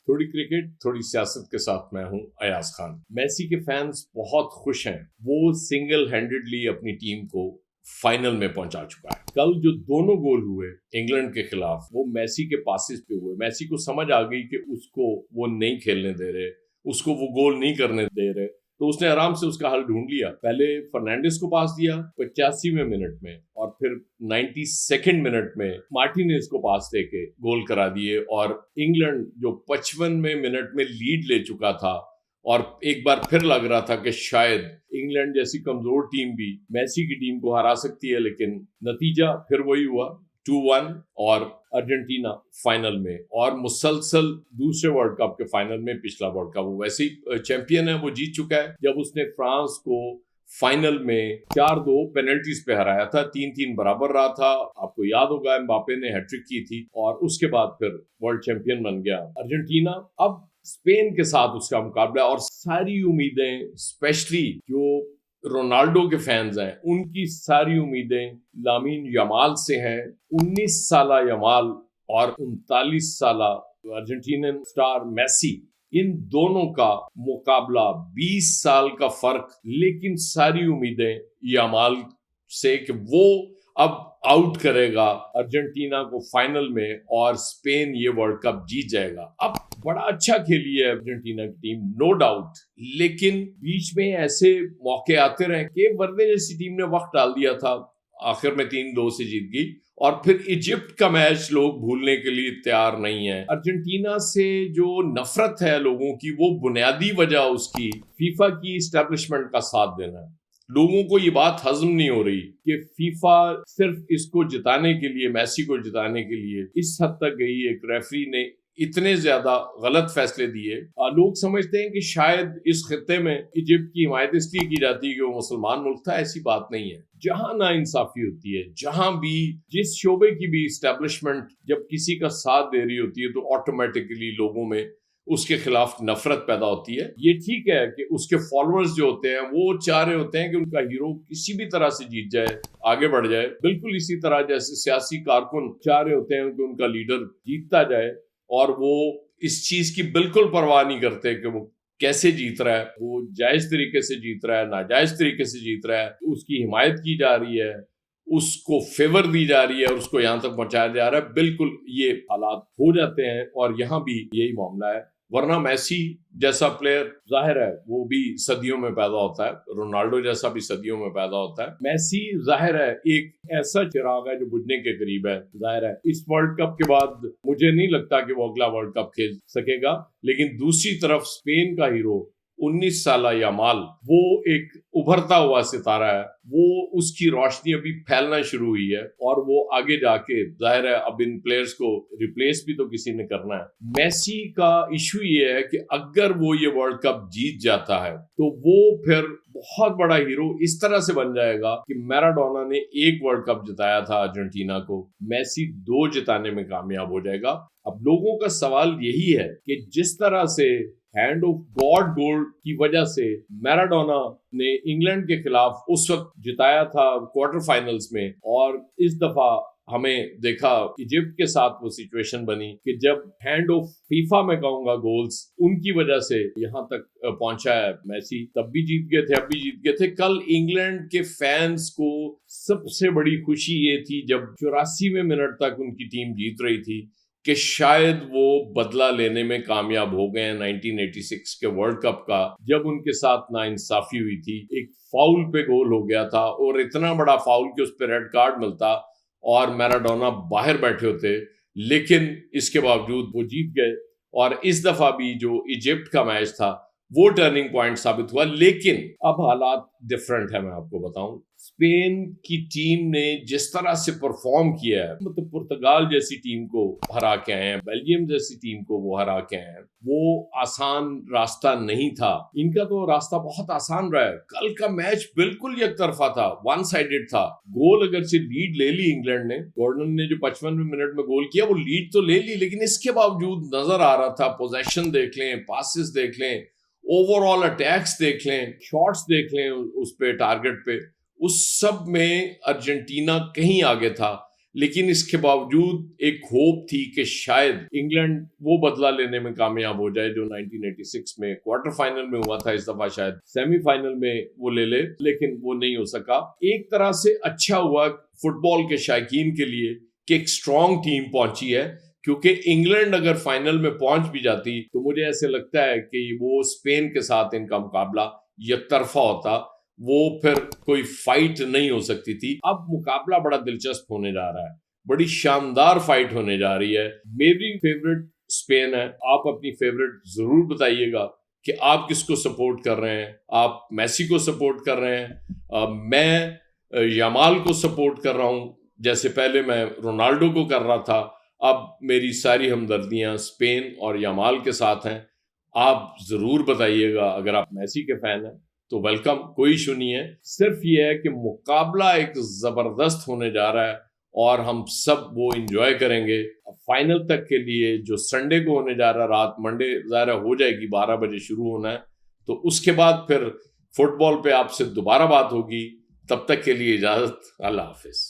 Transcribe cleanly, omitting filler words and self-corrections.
थोड़ी क्रिकेट थोड़ी सियासत के साथ मैं हूं अयाज खान। मेसी के फैंस बहुत खुश हैं, वो सिंगल हैंडेडली अपनी टीम को फाइनल में पहुंचा चुका है। कल जो दोनों गोल हुए इंग्लैंड के खिलाफ वो मेसी के पासेस पे हुए। मेसी को समझ आ गई कि उसको वो नहीं खेलने दे रहे, उसको वो गोल नहीं करने दे रहे, तो उसने आराम से उसका हल ढूंढ लिया। पहले फर्नांडिस को पास दिया 85वें मिनट में और फिर 92nd मिनट में मार्टिनेज को पास देके गोल करा दिए। और इंग्लैंड जो 55वें मिनट में लीड ले चुका था और एक बार फिर लग रहा था कि शायद इंग्लैंड जैसी कमजोर टीम भी मेसी की टीम को हरा सकती है, लेकिन नतीजा फिर वही हुआ 2-1 और अर्जेंटीना फाइनल में। और मुसलसल दूसरे वर्ल्ड कप के फाइनल में, पिछला वर्ल्ड कप वो वैसे ही चैंपियन है, वो जीत चुका है। जब उसने फ्रांस को फाइनल में 4-2 पेनल्टीज पे हराया था, 3-3 बराबर रहा था। आपको याद होगा एम्बापे ने हैट्रिक की थी और उसके बाद फिर वर्ल्ड चैंपियन बन गया अर्जेंटीना। अब स्पेन के साथ उसका मुकाबला और सारी उम्मीदें, स्पेशली जो रोनाल्डो के फैंस हैं, उनकी सारी उम्मीदें लामीन यमाल से हैं। 19 साल यमाल और 39 साल अर्जेंटीनियन स्टार मेसी, इन दोनों का मुकाबला 20 साल का फर्क, लेकिन सारी उम्मीदें यमाल से कि वो अब आउट करेगा अर्जेंटीना को फाइनल में और स्पेन ये वर्ल्ड कप जीत जाएगा। अब बड़ा अच्छा खेली है अर्जेंटीना की टीम, नो डाउट, लेकिन बीच में ऐसे मौके आते रहे कि वर्दे जैसी टीम ने वक्त डाल दिया था, आखिर में 3-2 से जीत गई। और फिर इजिप्ट का मैच लोग भूलने के लिए तैयार नहीं है। अर्जेंटीना से जो नफरत है लोगों की, वो बुनियादी वजह उसकी फीफा की एस्टैब्लिशमेंट का साथ देना है। लोगों को ये बात हजम नहीं हो रही कि फीफा सिर्फ इसको जिताने के लिए, मेसी को जिताने के लिए इस हद तक गई। एक रेफरी ने इतने ज्यादा गलत फैसले दिए। लोग समझते हैं कि शायद इस खित्ते में इजिप्ट की हिमायत इसलिए की जाती है कि वो मुसलमान मुल्क था। ऐसी बात नहीं है। जहां नाइंसाफी होती है, जहां भी जिस शोबे की भी एस्टैब्लिशमेंट जब किसी का साथ दे रही होती है, तो ऑटोमेटिकली लोगों में उसके खिलाफ नफरत पैदा होती है। ये ठीक है कि उसके फॉलोअर्स जो होते हैं वो चाह रहे होते हैं कि उनका हीरो किसी भी तरह से जीत जाए, आगे बढ़ जाए। बिल्कुल इसी तरह जैसे सियासी कारकुन चाह रहे होते हैं कि उनका लीडर जीतता जाए, और वो इस चीज की बिल्कुल परवाह नहीं करते कि वो कैसे जीत रहा है, वो जायज तरीके से जीत रहा है, नाजायज तरीके से जीत रहा है, उसकी हिमायत की जा रही है, उसको फेवर दी जा रही है और उसको यहां तक पहुंचाया जा रहा है। बिल्कुल ये हालात हो जाते हैं और यहाँ भी यही मामला है। वरना मेसी जैसा प्लेयर जाहिर है वो भी सदियों में पैदा होता है, रोनाल्डो जैसा भी सदियों में पैदा होता है। मेसी जाहिर है एक ऐसा चिराग है जो बुझने के करीब है। जाहिर है इस वर्ल्ड कप के बाद मुझे नहीं लगता कि वो अगला वर्ल्ड कप खेल सकेगा, लेकिन दूसरी तरफ स्पेन का हीरो 19 साल यामाल, वो एक उभरता हुआ सितारा है। वो उसकी रोशनी अभी फैलना शुरू हुई है और वो आगे जाके जाहिर है अब इन प्लेयर्स को रिप्लेस भी तो किसी ने करना है। मेसी का इशू ये है कि अगर वो ये वर्ल्ड कप जीत जाता है तो वो फिर बहुत बड़ा हीरो इस तरह से बन जाएगा कि मैराडोना ने 1 वर्ल्ड कप जिताया था अर्जेंटीना को, मेसी 2 जिताने में कामयाब हो जाएगा। अब लोगों का सवाल यही है कि जिस तरह से हैंड ऑफ गॉड गोल की वजह से मैराडोना ने इंग्लैंड के खिलाफ उस वक्त जिताया था क्वार्टर फाइनल्स में, और इस दफा हमें देखा इजिप्ट के साथ वो सिचुएशन बनी कि जब हैंड ऑफ फीफा में कहूंगा गोल्स उनकी वजह से यहां तक पहुंचा है मेसी, तब भी जीत गए थे, अब भी जीत गए थे। कल इंग्लैंड के फैंस को सबसे बड़ी खुशी ये थी जब 84वें मिनट तक उनकी टीम जीत रही थी कि शायद वो बदला लेने में कामयाब हो गए हैं 1986 के वर्ल्ड कप का, जब उनके साथ नाइंसाफी हुई थी। एक फाउल पे गोल हो गया था और इतना बड़ा फाउल कि उस पर रेड कार्ड मिलता और मैराडोना बाहर बैठे होते, लेकिन इसके बावजूद वो जीत गए। और इस दफा भी जो इजिप्ट का मैच था वो टर्निंग पॉइंट साबित हुआ, लेकिन अब हालात डिफरेंट है। मैं आपको बताऊं, स्पेन की टीम ने जिस तरह से परफॉर्म किया है, मतलब पुर्तगाल जैसी टीम को हरा के आए हैं, बेल्जियम जैसी टीम को वो हरा के आए हैं, वो आसान रास्ता नहीं था। इनका तो रास्ता बहुत आसान रहा है। कल का मैच बिल्कुल एक तरफा था, वन साइडेड था। गोल अगर से लीड ले ली इंग्लैंड ने, गॉर्डन ने जो 55वें मिनट में गोल किया वो लीड तो ले ली, लेकिन इसके बावजूद नजर आ रहा था, पोजेशन देख लें, पासिस देख लें, ओवरऑल अटैक्स देख लें, शॉट्स देख लें उस पे टारगेट पे, उस सब में अर्जेंटीना कहीं आगे था। लेकिन इसके बावजूद एक होप थी कि शायद इंग्लैंड वो बदला लेने में कामयाब हो जाए जो 1986 में क्वार्टर फाइनल में हुआ था। इस दफा शायद सेमीफाइनल में वो ले ले, लेकिन वो नहीं हो सका। एक तरह से अच्छा हुआ फुटबॉल के शायकीन के लिए कि एक स्ट्रॉन्ग टीम पहुंची है, क्योंकि इंग्लैंड अगर फाइनल में पहुंच भी जाती तो मुझे ऐसे लगता है कि वो स्पेन के साथ इनका मुकाबला यकतरफा होता, वो फिर कोई फाइट नहीं हो सकती थी। अब मुकाबला बड़ा दिलचस्प होने जा रहा है, बड़ी शानदार फाइट होने जा रही है। मेरी फेवरेट स्पेन है। आप अपनी फेवरेट जरूर बताइएगा कि आप किसको सपोर्ट कर रहे हैं। आप मेसी को सपोर्ट कर रहे हैं, मैं यमाल को सपोर्ट कर रहा हूं, जैसे पहले मैं रोनाल्डो को कर रहा था। अब मेरी सारी हमदर्दियां स्पेन और यमाल के साथ हैं। आप जरूर बताइएगा। अगर आप मेसी के फैन हैं तो वेलकम, कोई इशू नहीं है। सिर्फ ये है कि मुकाबला एक जबरदस्त होने जा रहा है और हम सब वो एंजॉय करेंगे। फाइनल तक के लिए जो संडे को होने जा रहा है, रात मंडे ज़ाहिर हो जाएगी, 12 बजे शुरू होना है, तो उसके बाद फिर फुटबॉल पे आपसे दोबारा बात होगी। तब तक के लिए इजाज़त, अल्लाह हाफिज।